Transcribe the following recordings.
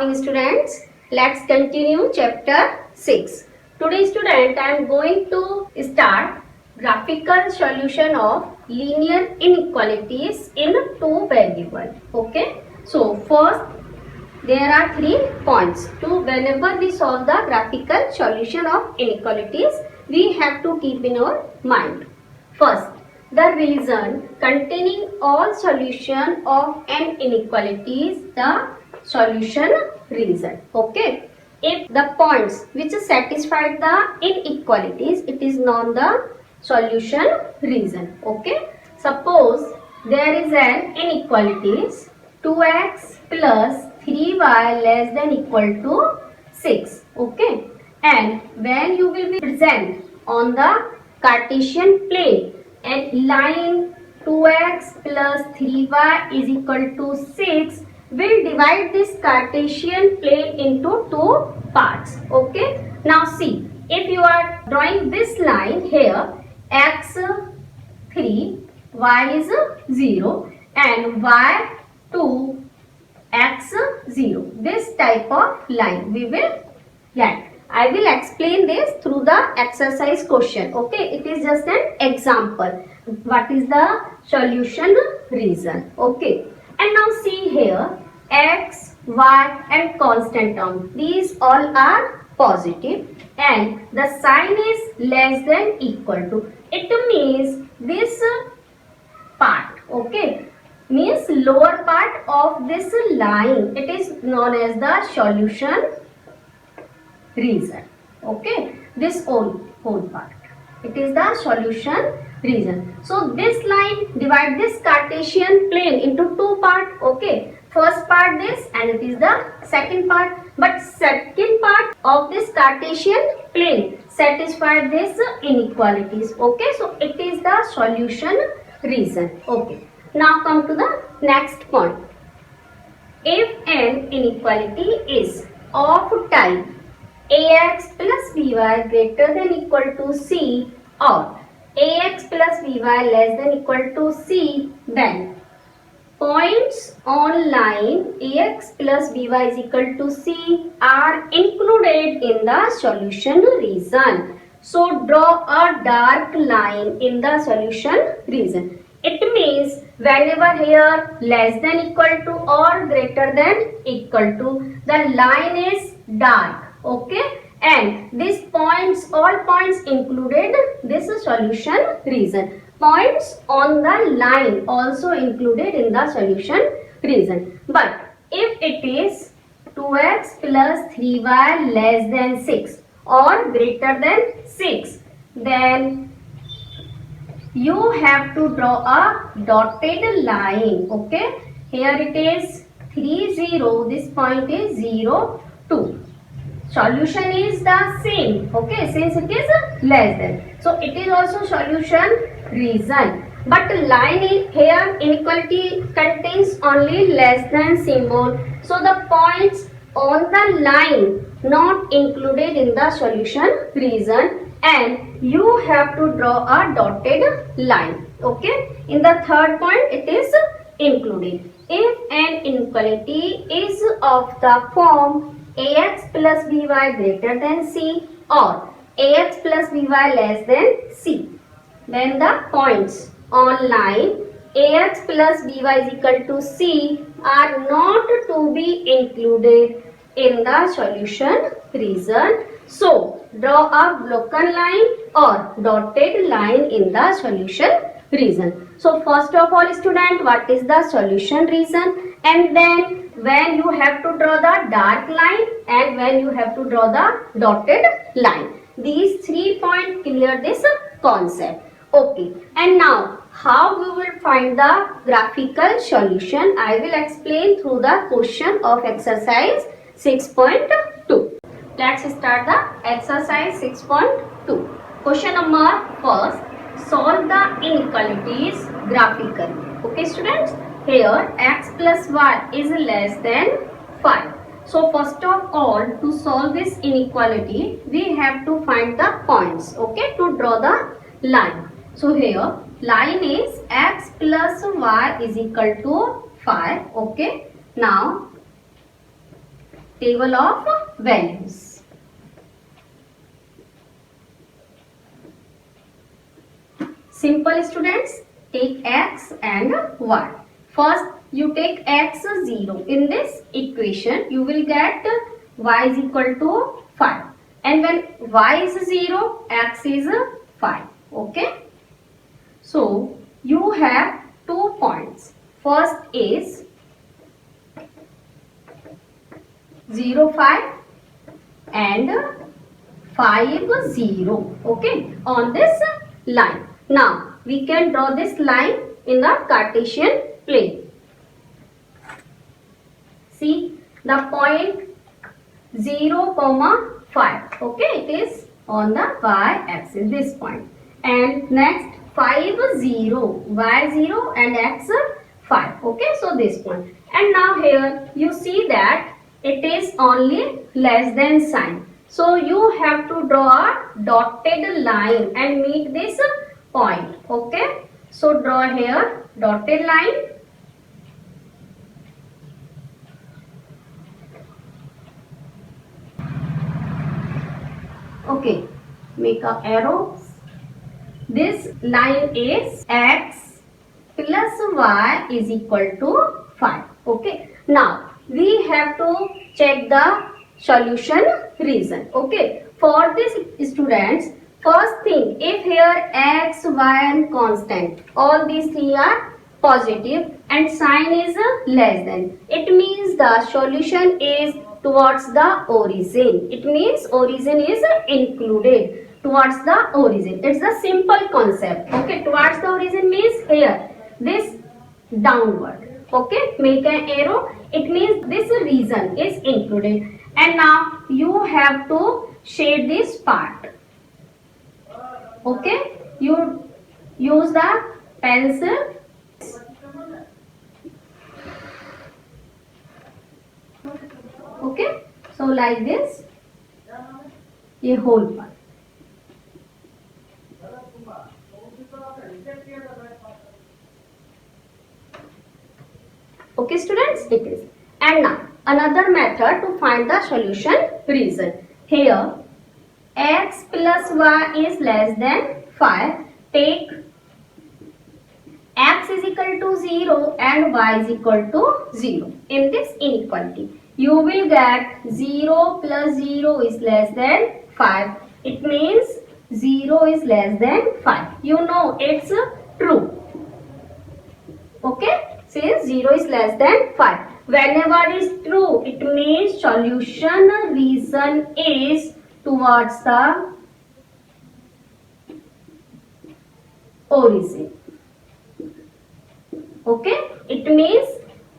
morning students. Let's continue chapter 6. Today student I am going to start graphical solution of linear inequalities in two variable. Okay. So first there are 3 points. To whenever we solve the graphical solution of inequalities, we have to keep in our mind. First, the reason containing all solution of n inequalities, the solution reason. Okay. If the points which satisfy the inequalities, it is known the solution reason. Okay. Suppose there is an inequalities 2x plus 3y less than equal to 6. Okay. And when you will be present on the Cartesian plane and line 2x plus 3y is equal to 6, we'll divide this Cartesian plane into two parts. Okay. Now see, if you are drawing this line here, x 3, y is 0 and y 2, x 0. This type of line we will get. I will explain this through the exercise question. Okay, it is just an example. What is the solution reason? Okay, and now see here, x, y and constant term. These all are positive and the sign is less than equal to. It means this part. Okay, means lower part of this line. It is known as the solution reason. Okay, this whole part, it is the solution reason. So this line divide this Cartesian plane into two part. Okay, first part this and it is the second part, but second part of this Cartesian plane satisfy this inequalities. Okay, so it is the solution reason. Okay, now come to the next point. If an inequality is of type ax plus by greater than equal to c or ax plus by less than equal to c, then points on line ax plus by is equal to c are included in the solution reason. So draw a dark line in the solution reason. It means whenever here less than equal to or greater than equal to, the line is dark. Okay, and these points, all points included this solution reason. Points on the line also included in the solution reason. But if it is 2x plus 3y less than 6 or greater than 6, then you have to draw a dotted line. Okay, here it is 3 0, this point is 0 2. Solution is the same. Okay, since it is less than, so it is also solution reason. But line in here inequality contains only less than symbol, so the points on the line not included in the solution reason, and you have to draw a dotted line. Okay, in the third point it is included. If an inequality is of the form ax plus by greater than c or ax plus by less than c, then the points on line ax plus by is equal to c are not to be included in the solution reason. So draw a broken line or dotted line in the solution reason. So first of all student, what is the solution reason, and then when you have to draw the dark line and when you have to draw the dotted line. These 3 points clear this concept. Okay, and now how we will find the graphical solution, I will explain through the question of exercise 6.2. Let's start the exercise 6.2. Question number first, solve the inequalities graphically. Okay students, here x plus y is less than 5. So first of all, to solve this inequality, we have to find the points. Okay, to draw the line. So here line is x plus y is equal to 5. Okay, now table of values. Simple students, take x and y. First you take x 0. In this equation you will get y is equal to 5. And when y is 0, x is 5. Okay. So you have 2 points. First is 0, 5 and 5, 0. Okay. On this line. Now we can draw this line in the Cartesian plane. See the point 0, 5. Okay, it is on the y-axis, this point. And next 5, 0, y 0 and x 5. Okay, so this point. And now here you see that it is only less than sign. So you have to draw a dotted line and meet this point. Okay, so draw here dotted line. Okay, make a arrow. This line is x plus y is equal to 5. Okay, now we have to check the solution reason. Okay, for this students, first thing, if here x, y and constant, all these three are positive and sign is less than, it means the solution is towards the origin. It means origin is included towards the origin. It's a simple concept. Okay, towards the origin means here this downward. Okay, make an arrow. It means this region is included. And now you have to shade this part. Okay, you use the pencil. Okay, so like this, ये whole part. Okay students, it is. And now another method to find the solution reason. Here x plus y is less than 5. Take x is equal to 0 and y is equal to 0 in this inequality. You will get 0 plus 0 is less than 5. It means 0 is less than 5. You know it's true. Okay, since 0 is less than 5. Whenever it is true, it means solution reason is towards the origin. Okay, it means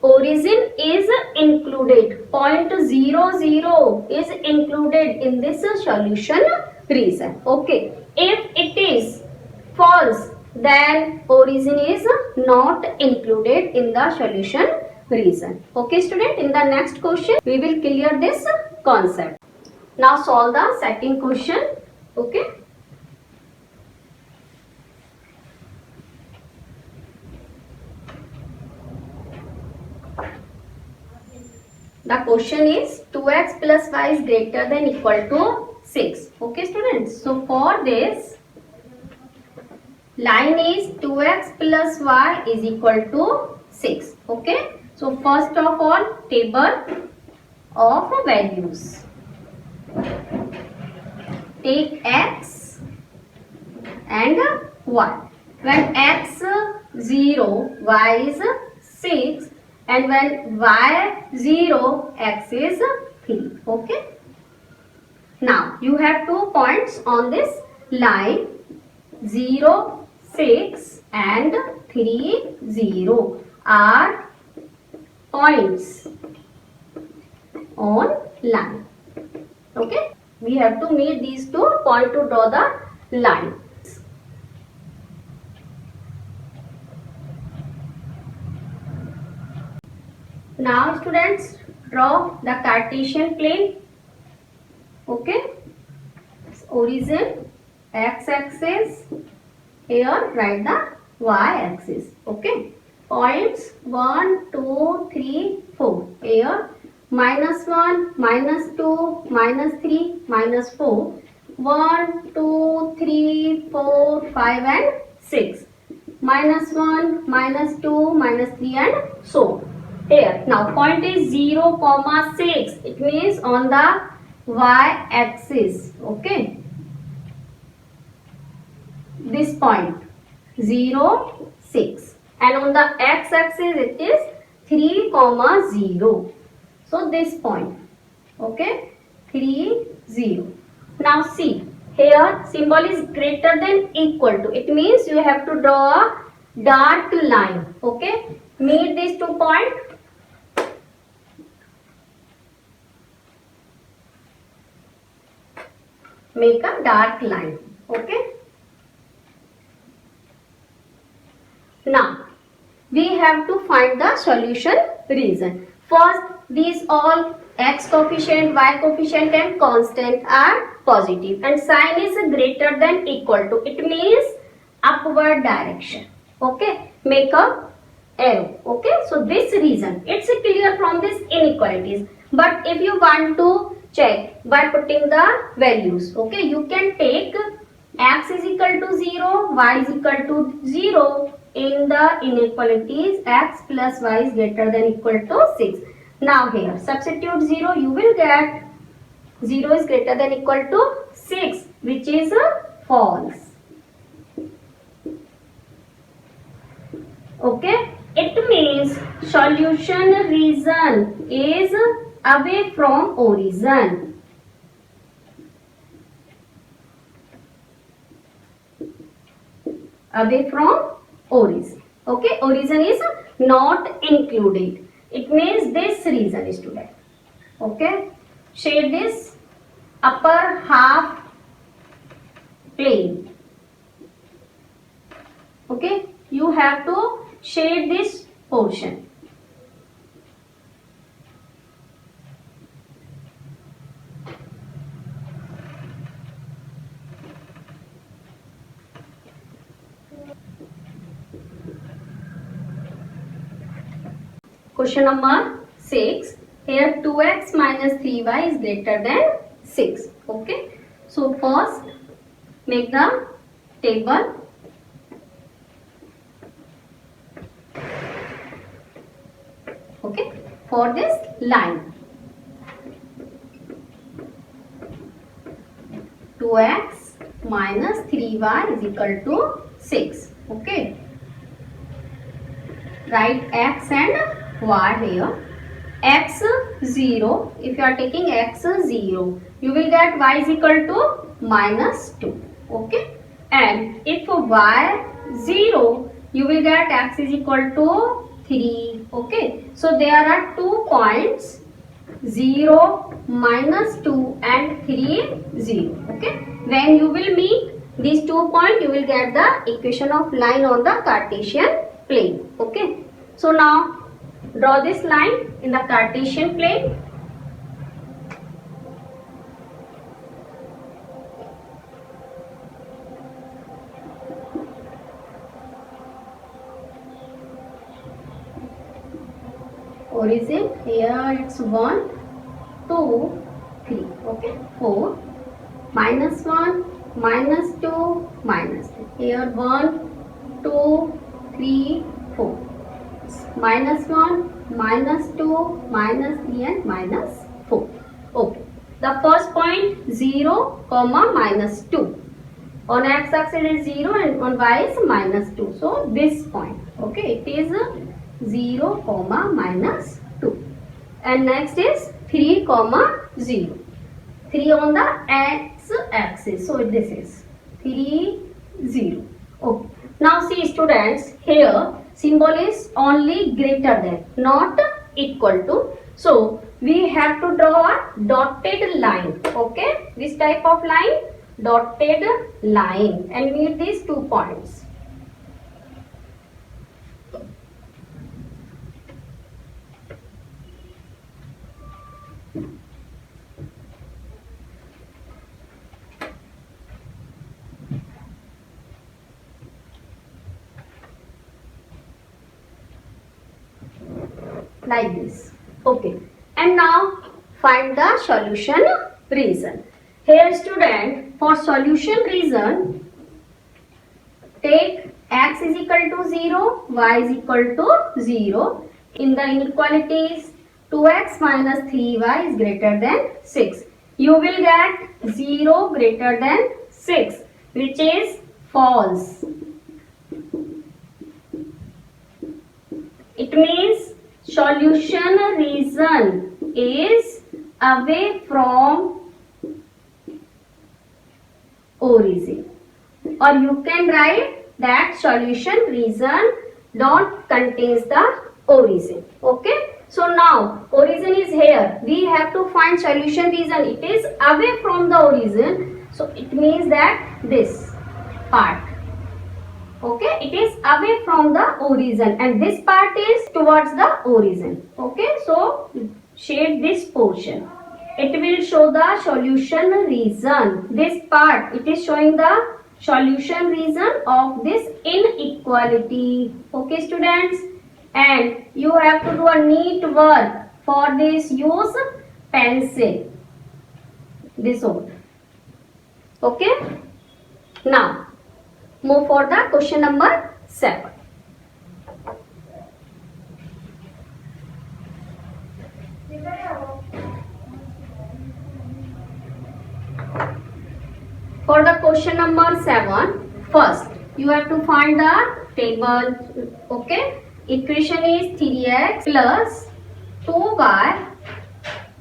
origin is included. Point 0, 0 is included in this solution reason. Okay, if it is false, then origin is not included in the solution reason. Okay student, in the next question we will clear this concept. Now solve the second question. Okay, the question is 2x plus y is greater than equal to 6. Okay students, so for this line is 2x plus y is equal to 6. Okay, so first of all, table of values. Take x and y. When x 0, y is 6, and when y 0, x is 3. Okay, now you have 2 points on this line, 0, 6 and 3, 0 are points on line. Okay, we have to meet these 2 points to draw the line. Now students, draw the Cartesian plane. Okay, origin x-axis, here write the y-axis. Okay, points 1, 2, 3, 4, here -1, -2, -3, -4. 1, 2, 3, 4, 5 and 6. -1, -2, -3 and so. Here now point is 0, 6. It means on the y axis. Okay. This point 0, 6 and on the x axis it is 3, 0. So this point. Okay. 3, 0. Now see, here symbol is greater than equal to. It means you have to draw a dark line. Okay. Meet these 2 points. Make a dark line. Okay. Now we have to find the solution reason. First, these all x coefficient, y coefficient and constant are positive and sign is greater than equal to. It means upward direction. Okay, make a arrow. Okay, so this reason it's clear from this inequalities. But if you want to check by putting the values, okay, you can take x is equal to 0, y is equal to 0. In the inequalities, x plus y is greater than equal to 6. Now here substitute 0, you will get 0 is greater than equal to 6, which is false. Okay, it means solution reason is away from origin. Away from origin. Okay, origin is not included. It means this reason is student. Okay, shade this upper half plane. Okay, you have to shade this portion. Question number 6. Here 2x minus 3y is greater than 6. Okay. So first make the table. Okay. For this line. 2x minus 3y is equal to 6. Okay. Write x and y here. X 0, if you are taking x 0, you will get y is equal to minus 2. Okay, and if y 0, you will get x is equal to 3. Okay, so there are 2 points 0, minus 2 and 3, 0. Okay, when you will meet these 2 points, you will get the equation of line on the Cartesian plane. Okay, so now draw this line in the Cartesian plane. Origin, here it's 1, 2, 3. Okay, 4, minus 1, minus 2, minus 3. Here 1, 2, 3, 4. Minus 1, minus 2, minus 3 and minus 4. Okay. The first point 0, minus 2. On x axis is 0 and on y is minus 2. So this point. Okay. It is 0, minus 2. And next is 3, 0. 3 on the x axis. So this is 3, 0. Okay. Now see students, here symbol is only greater than, not equal to. So we have to draw a dotted line. Okay, this type of line, dotted line, and meet these 2 points. Like this. Okay, And now find the solution reason. Here student, for solution reason, take x is equal to 0, y is equal to 0. In the inequalities, 2x minus 3y is greater than 6. You will get 0 greater than 6, which is false. It means solution reason is away from origin. Or you can write that solution reason don't contains the origin. Okay. So now origin is here. We have to find solution reason. It is away from the origin. So it means that this part. Okay. It is away from the origin and this part is towards the origin. Okay. So shade this portion. It will show the solution reason. This part, it is showing the solution reason of this inequality. Okay students, and you have to do a neat work. For this use pencil, this one. Okay, now move for the question number 7. For the question number 7, first you have to find the table. Okay, equation is 3x plus 2y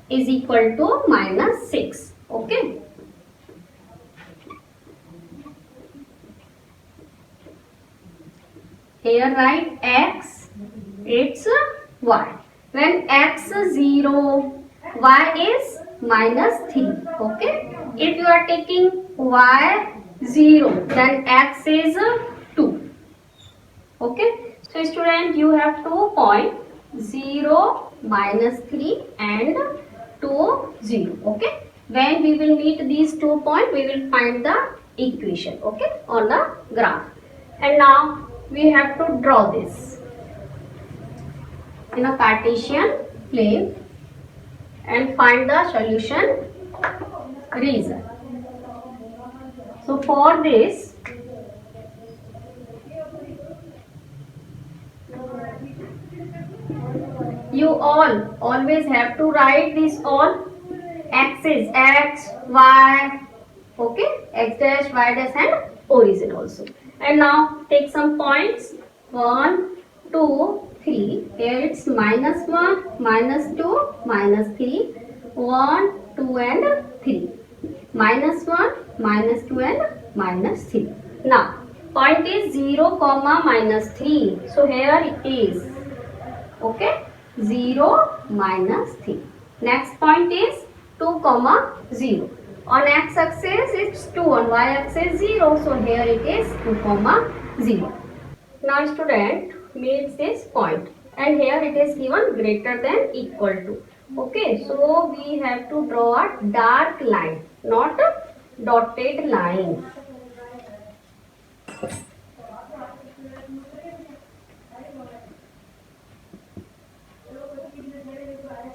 is equal to minus 6. Okay, here write x, it's y. When x is 0, y is minus 3. Okay, if you are taking y 0, then x is 2. Okay, so student, you have 2 point 0, minus 3 and 2, 0. Okay, when we will meet these 2 points, we will find the equation. Okay, on the graph. And now we have to draw this in a Cartesian plane and find the solution reason. So for this, you always have to write this all axis, x, y, okay, x dash, y dash and origin also. And now take some points, 1, 2, 3, here it's minus 1, minus 2, minus 3, 1, 2 and 3. Minus 1, minus 2 and minus 3. Now, point is 0, minus 3. So, here it is. Okay. 0, minus 3. Next point is 2, 0. On x-axis it's 2. On y-axis 0. So, here it is 2, 0. Now, student meets this point. And here it is given greater than equal to. Okay, so we have to draw a dark line, not a dotted line.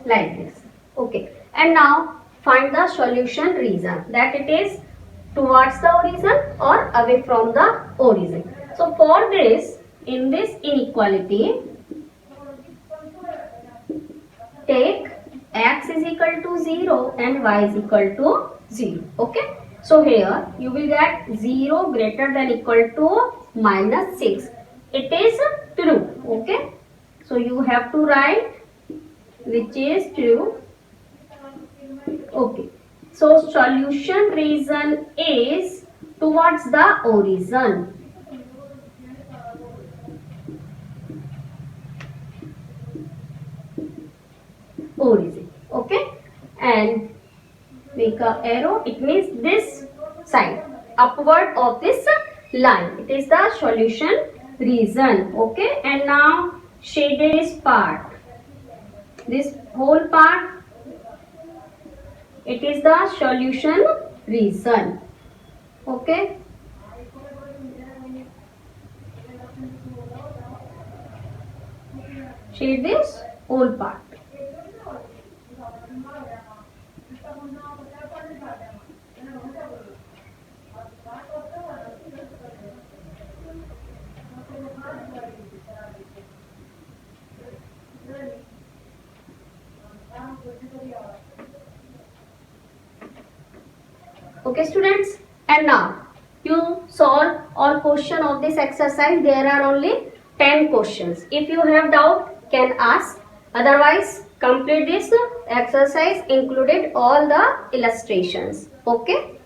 Like this. Okay, and now find the solution reason, that it is towards the origin or away from the origin. So for this, in this inequality, take x is equal to 0 and y is equal to 0. Okay. So here you will get 0 greater than equal to minus 6. It is true. Okay. So you have to write which is true. Okay. So solution reason is towards the origin. Origin. Okay, and make a arrow. It means this side, upward of this line. It is the solution reason. Okay, and now shade this part. This whole part, it is the solution reason. Okay. Shade this whole part. Okay students, and now you solve all question of this exercise. There are only 10 questions. If you have doubt, can ask. Otherwise, complete this exercise included all the illustrations. Okay.